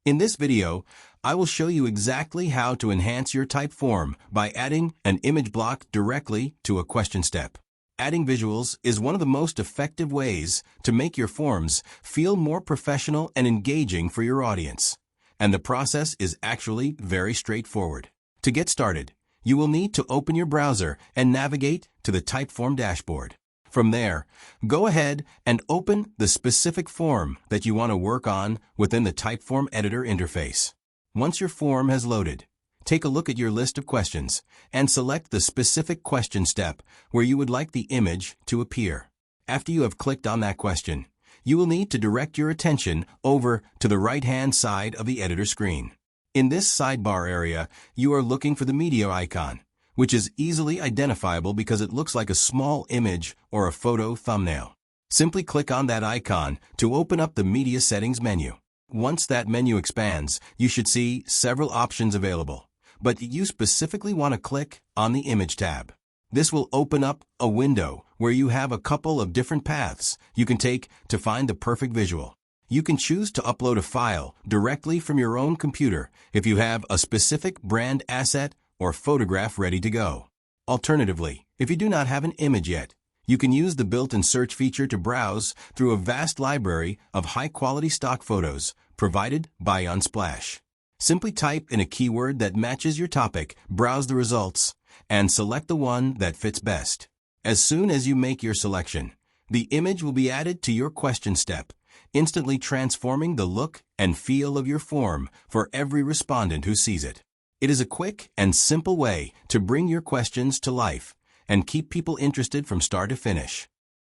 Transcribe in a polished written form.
In this video, I will show you exactly how to enhance your Typeform by adding an image block directly to a question step. Adding visuals is one of the most effective ways to make your forms feel more professional and engaging for your audience. And the process is actually very straightforward. To get started, you will need to open your browser and navigate to the Typeform dashboard. From there, go ahead and open the specific form that you want to work on within the Typeform editor interface. Once your form has loaded, take a look at your list of questions and select the specific question step where you would like the image to appear. After you have clicked on that question, you will need to direct your attention over to the right-hand side of the editor screen. In this sidebar area, you are looking for the media icon, which is easily identifiable because it looks like a small image or a photo thumbnail. Simply click on that icon to open up the Media Settings menu. Once that menu expands, you should see several options available, but you specifically want to click on the Image tab. This will open up a window where you have a couple of different paths you can take to find the perfect visual. You can choose to upload a file directly from your own computer if you have a specific brand asset or photograph ready to go. Alternatively, if you do not have an image yet, you can use the built-in search feature to browse through a vast library of high-quality stock photos provided by Unsplash. Simply type in a keyword that matches your topic, browse the results, and select the one that fits best. As soon as you make your selection, the image will be added to your question step, instantly transforming the look and feel of your form for every respondent who sees it. It is a quick and simple way to bring your questions to life and keep people interested from start to finish.